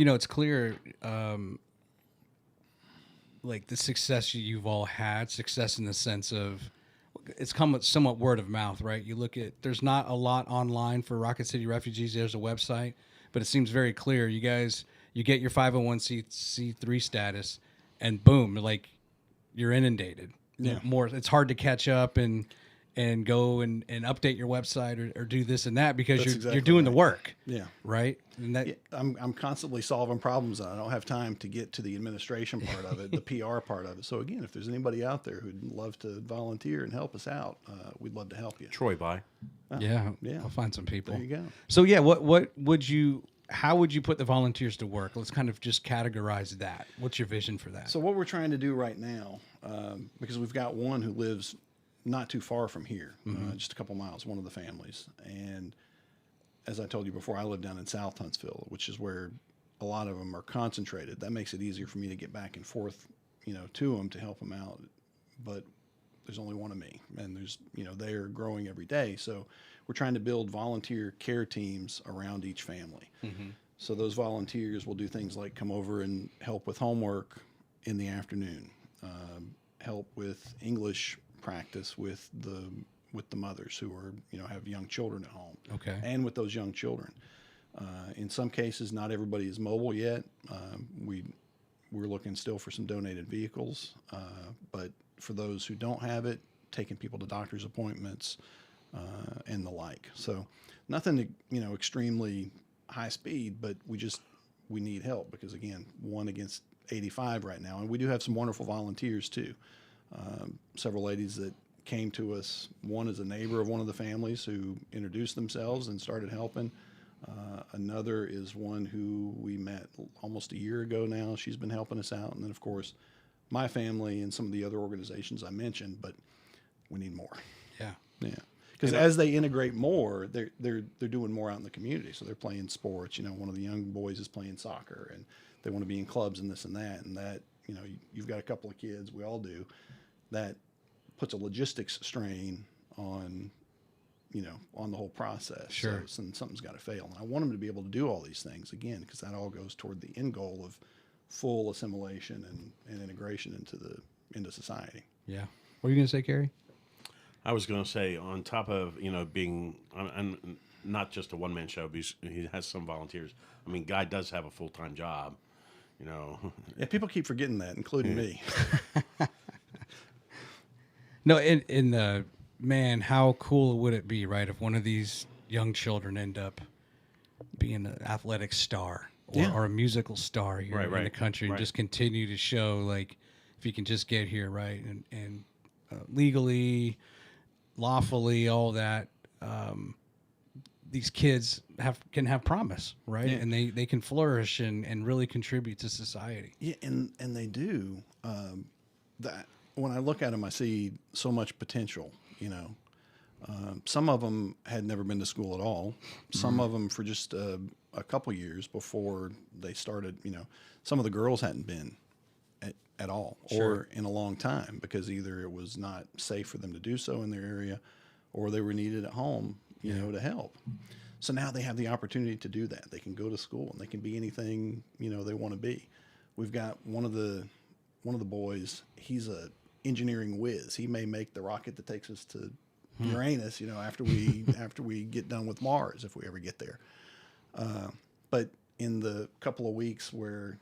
It's clear, like the success you've all had, success in the sense of it's come with somewhat word of mouth, right? You look at, there's not a lot online for Rocket City refugees. There's a website, but it seems very clear. You guys, you get your 501c3 status, and boom, like you're inundated. Yeah. More, it's hard to catch up and go and update your website or do this and that because That's you're exactly doing the right. work. Yeah. Right. And that, Yeah, I'm constantly solving problems, and I don't have time to get to the administration part of it, the PR part of it. So again, if there's anybody out there who'd love to volunteer and help us out, we'd love to help you. Troy, bye. yeah, yeah. I'll find some people. There you go. So yeah, how would you put the volunteers to work? Let's kind of just categorize that. What's your vision for that? So what we're trying to do right now, because we've got one who lives not too far from here, just a couple miles, one of the families. And as I told you before, I live down in South Huntsville, which is where a lot of them are concentrated. That makes it easier for me to get back and forth, to them to help them out. But there's only one of me, and there's, they're growing every day. So we're trying to build volunteer care teams around each family. So those volunteers will do things like come over and help with homework in the afternoon, help with English practice with the mothers who are, have young children at home. Okay. And with those young children. In some cases, not everybody is mobile yet. We're looking still for some donated vehicles. But for those who don't have it, taking people to doctor's appointments and the like. So nothing, extremely high speed, but we need help because, again, 1 against 85 right now. And we do have some wonderful volunteers, too. Several ladies that came to us. One is a neighbor of one of the families who introduced themselves and started helping. Another is one who we met almost a year ago now. She's been helping us out. And then, of course, my family and some of the other organizations I mentioned, but we need more. Yeah. Yeah. Because as they integrate more, they're doing more out in the community. So they're playing sports. One of the young boys is playing soccer, and they want to be in clubs and this and that. And that, you've got a couple of kids, we all do, that puts a logistics strain on, on the whole process. Sure. So something's got to fail. And I want them to be able to do all these things, again, because that all goes toward the end goal of full assimilation and integration into society. Yeah. What are you going to say, Kerry? I was going to say, on top of, being and not just a one-man show, because he has some volunteers. I mean, Guy does have a full-time job, Yeah, people keep forgetting that, including me. No, in the man, how cool would it be, right, if one of these young children end up being an athletic star or a musical star here in the country and just continue to show, like, if you can just get here, right, and legally, lawfully, all that, these kids can have promise, right? Yeah. And they can flourish and really contribute to society. Yeah, and they do. That when I look at them, I see so much potential. Some of them had never been to school at all. Some of them for just a couple years before they started. Some of the girls hadn't been at all, or in a long time, because either it was not safe for them to do so in their area, or they were needed at home, to help. So now they have the opportunity to do that. They can go to school and they can be anything, they want to be. We've got one of the boys, he's a engineering whiz. He may make the rocket that takes us to Uranus, after we get done with Mars, if we ever get there. But in the couple of weeks where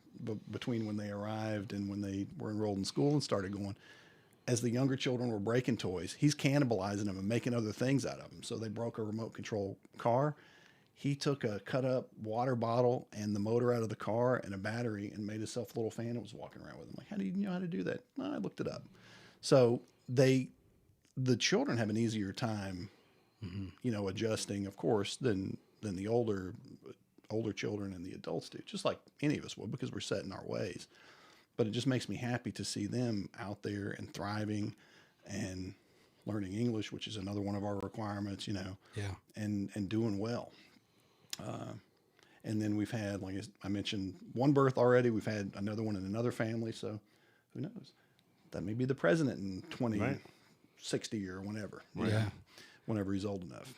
between when they arrived and when they were enrolled in school and started going, as the younger children were breaking toys, he's cannibalizing them and making other things out of them. So they broke a remote control car. He took a cut up water bottle and the motor out of the car and a battery and made himself a little fan and was walking around with him. Like, how do you know how to do that? Well, I looked it up. So the children have an easier time, adjusting, of course, than the older children and the adults do, just like any of us would, because we're set in our ways. But it just makes me happy to see them out there and thriving and learning English, which is another one of our requirements, and doing well. And then we've had, like I mentioned, one birth already. We've had another one in another family. So who knows? That may be the president in 2060 or whenever. Yeah. Whenever he's old enough.